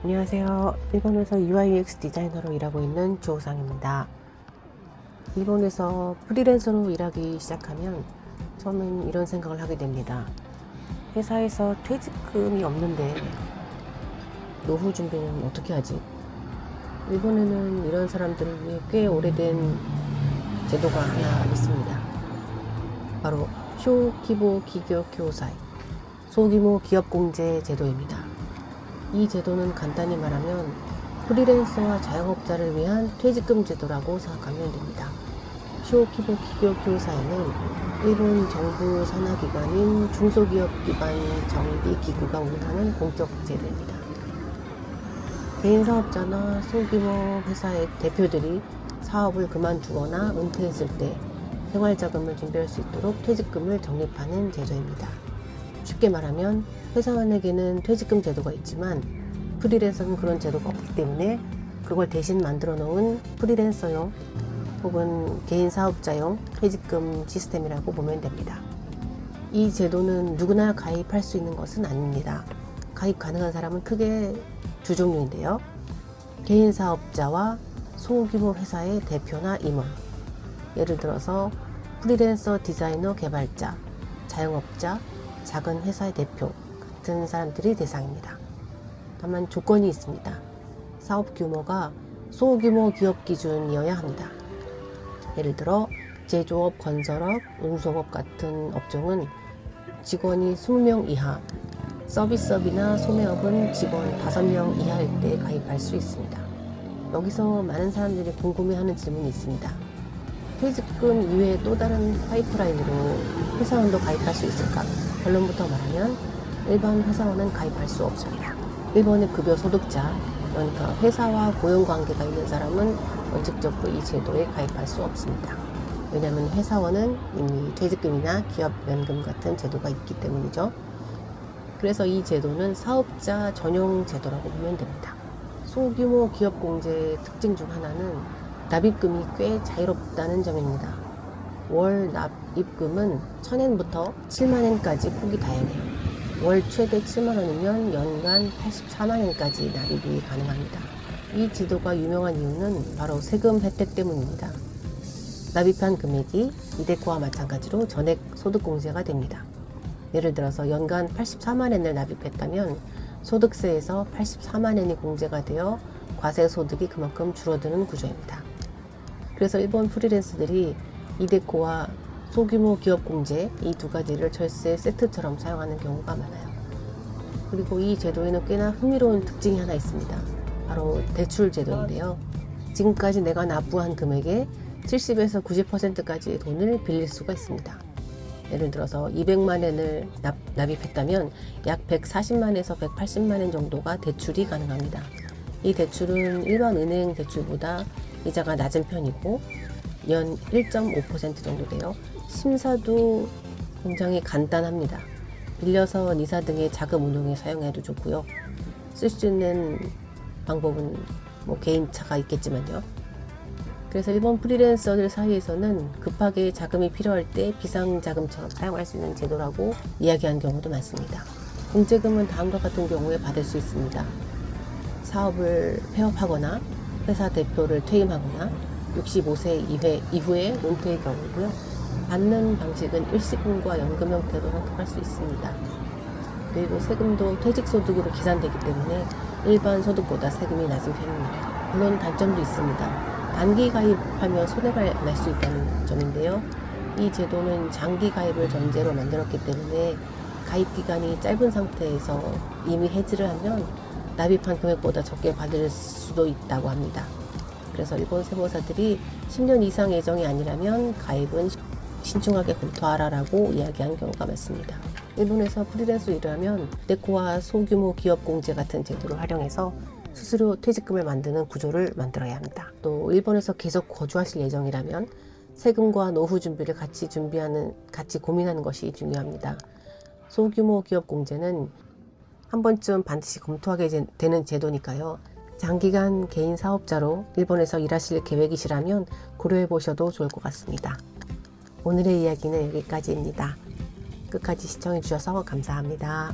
안녕하세요. 일본에서 UI/UX 디자이너로 일하고 있는 조상입니다. 일본에서 프리랜서로 일하기 시작하면 처음엔 이런 생각을 하게 됩니다. 회사에서 퇴직금이 없는데 노후 준비는 어떻게 하지? 일본에는 이런 사람들을 위해 꽤 오래된 제도가 하나 있습니다. 바로 쇼키보 기교 교사이, 소규모 기업공제 제도입니다. 이 제도는 간단히 말하면 프리랜서와 자영업자를 위한 퇴직금 제도라고 생각하면 됩니다. 쇼키보 기교 교사에는 일본 정부 산하기관인 중소기업 기반 정비 기구가 운영하는 공적 제도입니다. 개인 사업자나 소규모 회사의 대표들이 사업을 그만두거나 은퇴했을 때 생활자금을 준비할 수 있도록 퇴직금을 적립하는 제도입니다. 쉽게 말하면 회사원에게는 퇴직금 제도가 있지만 프리랜서는 그런 제도가 없기 때문에 그걸 대신 만들어 놓은 프리랜서용 혹은 개인 사업자용 퇴직금 시스템이라고 보면 됩니다. 이 제도는 누구나 가입할 수 있는 것은 아닙니다. 가입 가능한 사람은 크게 두 종류인데요. 개인 사업자와 소규모 회사의 대표나 임원, 예를 들어서 프리랜서 디자이너 개발자, 자영업자, 작은 회사의 대표 같은 사람들이 대상입니다. 다만 조건이 있습니다. 사업 규모가 소규모 기업 기준이어야 합니다. 예를 들어 제조업, 건설업, 운송업 같은 업종은 직원이 20명 이하, 서비스업이나 소매업은 직원 5명 이하일 때 가입할 수 있습니다. 여기서 많은 사람들이 궁금해하는 질문이 있습니다. 퇴직금 이외에 또 다른 파이프라인으로 회사원도 가입할 수 있을까? 결론부터 말하면 일반 회사원은 가입할 수 없습니다. 일본의 급여 소득자, 그러니까 회사와 고용관계가 있는 사람은 원칙적으로 이 제도에 가입할 수 없습니다. 왜냐하면 회사원은 이미 퇴직금이나 기업연금 같은 제도가 있기 때문이죠. 그래서 이 제도는 사업자 전용 제도라고 보면 됩니다. 소규모 기업 공제의 특징 중 하나는 납입금이 꽤 자유롭다는 점입니다. 월 납입금은 1,000엔부터 70,000엔까지 폭이 다양해요. 월 최대 70,000원이면 연간 840,000엔까지 납입이 가능합니다. 이 제도가 유명한 이유는 바로 세금 혜택 때문입니다. 납입한 금액이 이데코와 마찬가지로 전액 소득공제가 됩니다. 예를 들어서 연간 84만엔을 납입했다면 소득세에서 84만엔이 공제가 되어 과세소득이 그만큼 줄어드는 구조입니다. 그래서 일본 프리랜서들이 이데코와 소규모 기업 공제 이 두 가지를 절세 세트처럼 사용하는 경우가 많아요. 그리고 이 제도에는 꽤나 흥미로운 특징이 하나 있습니다. 바로 대출 제도인데요. 지금까지 내가 납부한 금액의 70에서 90%까지 돈을 빌릴 수가 있습니다. 예를 들어서 200만엔을 납입했다면 약 140만에서 180만엔 정도가 대출이 가능합니다. 이 대출은 일반 은행 대출보다 이자가 낮은 편이고 연 1.5% 정도 돼요. 심사도 굉장히 간단합니다. 빌려서 니사 등의 자금 운용에 사용해도 좋고요. 쓸 수 있는 방법은 개인차가 있겠지만요. 그래서 일본 프리랜서들 사이에서는 급하게 자금이 필요할 때 비상자금처럼 사용할 수 있는 제도라고 이야기하는 경우도 많습니다. 공제금은 다음과 같은 경우에 받을 수 있습니다. 사업을 폐업하거나 회사 대표를 퇴임하거나 65세 이후에 은퇴의 경우고요. 받는 방식은 일시금과 연금 형태로 선택할 수 있습니다. 그리고 세금도 퇴직소득으로 계산되기 때문에 일반 소득보다 세금이 낮은 편입니다. 물론 단점도 있습니다. 단기 가입하면 손해가 날 수 있다는 점인데요. 이 제도는 장기 가입을 전제로 만들었기 때문에 가입 기간이 짧은 상태에서 이미 해지를 하면 납입한 금액보다 적게 받을 수도 있다고 합니다. 그래서 일본 세무사들이 10년 이상 예정이 아니라면 가입은 신중하게 검토하라라고 이야기한 경우가 많습니다. 일본에서 프리랜서 일을 하면 이데코와 소규모 기업 공제 같은 제도를 활용해서 스스로 퇴직금을 만드는 구조를 만들어야 합니다. 또 일본에서 계속 거주하실 예정이라면 세금과 노후 준비를 같이 고민하는 것이 중요합니다. 소규모 기업 공제는 한 번쯤 반드시 검토하게 되는 제도니까요. 장기간 개인 사업자로 일본에서 일하실 계획이시라면 고려해 보셔도 좋을 것 같습니다. 오늘의 이야기는 여기까지입니다. 끝까지 시청해 주셔서 감사합니다.